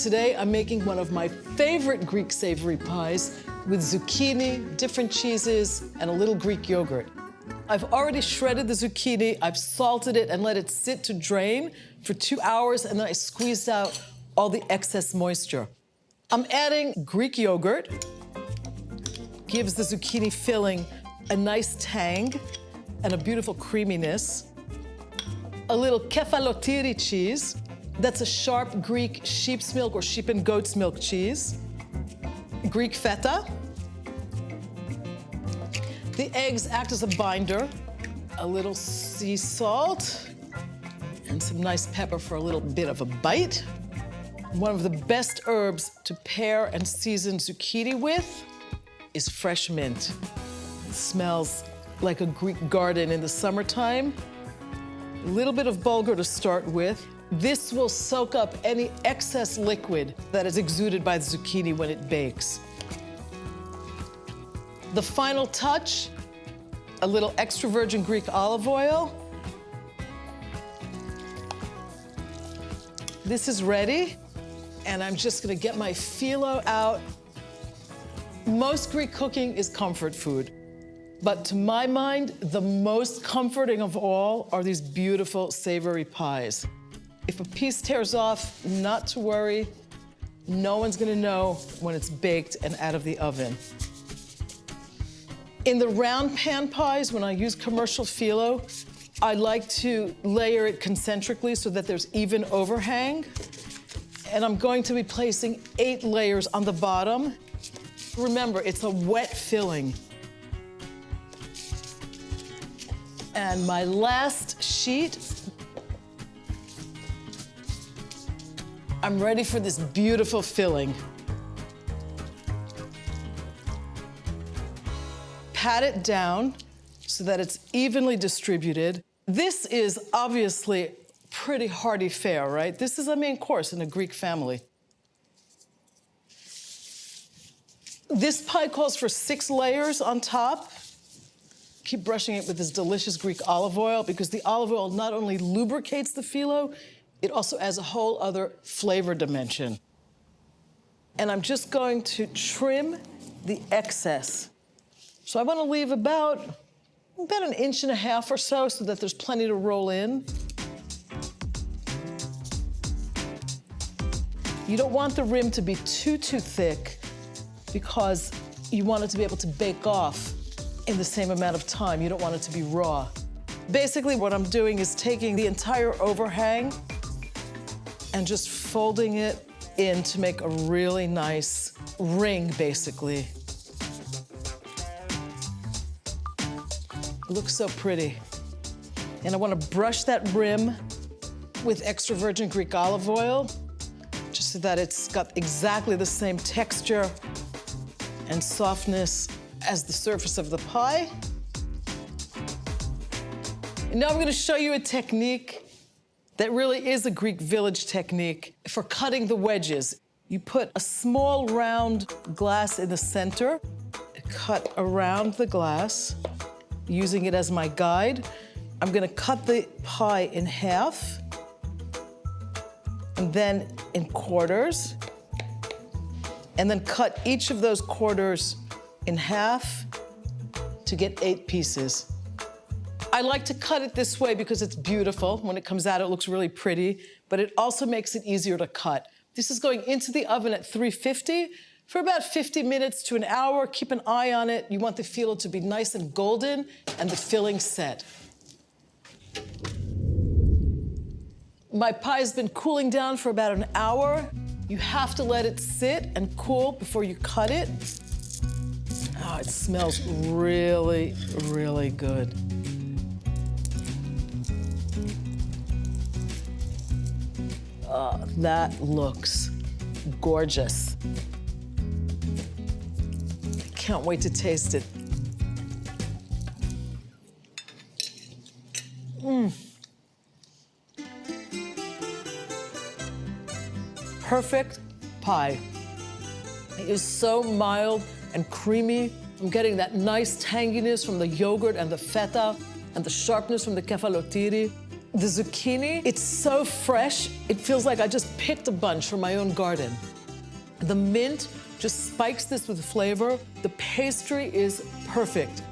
Today, I'm making one of my favorite Greek savory pies with zucchini, different cheeses, and a little Greek yogurt. I've already shredded the zucchini, I've salted it and let it sit to drain for 2 hours, and then I squeezed out all the excess moisture. I'm adding Greek yogurt, gives the zucchini filling a nice tang and a beautiful creaminess. A little phyllo cheese. That's a sharp Greek sheep's milk or sheep and goat's milk cheese. Greek feta. The eggs act as a binder. A little sea salt and some nice pepper for a little bit of a bite. One of the best herbs to pair and season zucchini with is fresh mint. It smells like a Greek garden in the summertime. A little bit of bulgur to start with. This will soak up any excess liquid that is exuded by the zucchini when it bakes. The final touch, a little extra virgin Greek olive oil. This is ready, and I'm just gonna get my phyllo out. Most Greek cooking is comfort food, but to my mind, the most comforting of all are these beautiful savory pies. If a piece tears off, not to worry. No one's gonna know when it's baked and out of the oven. In the round pan pies, when I use commercial phyllo, I like to layer it concentrically so that there's even overhang. And I'm going to be placing 8 layers on the bottom. Remember, it's a wet filling. And my last sheet, I'm ready for this beautiful filling. Pat it down so that it's evenly distributed. This is obviously pretty hearty fare, right? This is a main course in a Greek family. This pie calls for 6 layers on top. Keep brushing it with this delicious Greek olive oil because the olive oil not only lubricates the phyllo, it also adds a whole other flavor dimension. And I'm just going to trim the excess. So I want to leave about 1.5 inches or so that there's plenty to roll in. You don't want the rim to be too thick because you want it to be able to bake off in the same amount of time. You don't want it to be raw. Basically, what I'm doing is taking the entire overhang and just folding it in to make a really nice ring, basically. It looks so pretty. And I want to brush that rim with extra virgin Greek olive oil, just so that it's got exactly the same texture and softness as the surface of the pie. And now I'm going to show you a technique that really is a Greek village technique for cutting the wedges. You put a small round glass in the center, cut around the glass, using it as my guide. I'm gonna cut the pie in half, and then in quarters, and then cut each of those quarters in half to get 8 pieces. I like to cut it this way because it's beautiful. When it comes out, it looks really pretty, but it also makes it easier to cut. This is going into the oven at 350 for about 50 minutes to an hour. Keep an eye on it. You want the phyllo to be nice and golden and the filling set. My pie's been cooling down for about an hour. You have to let it sit and cool before you cut it. Oh, it smells really, really good. That looks gorgeous. Can't wait to taste it. Perfect pie. It is so mild and creamy. I'm getting that nice tanginess from the yogurt and the feta and the sharpness from the phyllo. The zucchini, it's so fresh, it feels like I just picked a bunch from my own garden. The mint just spikes this with flavor. The pastry is perfect.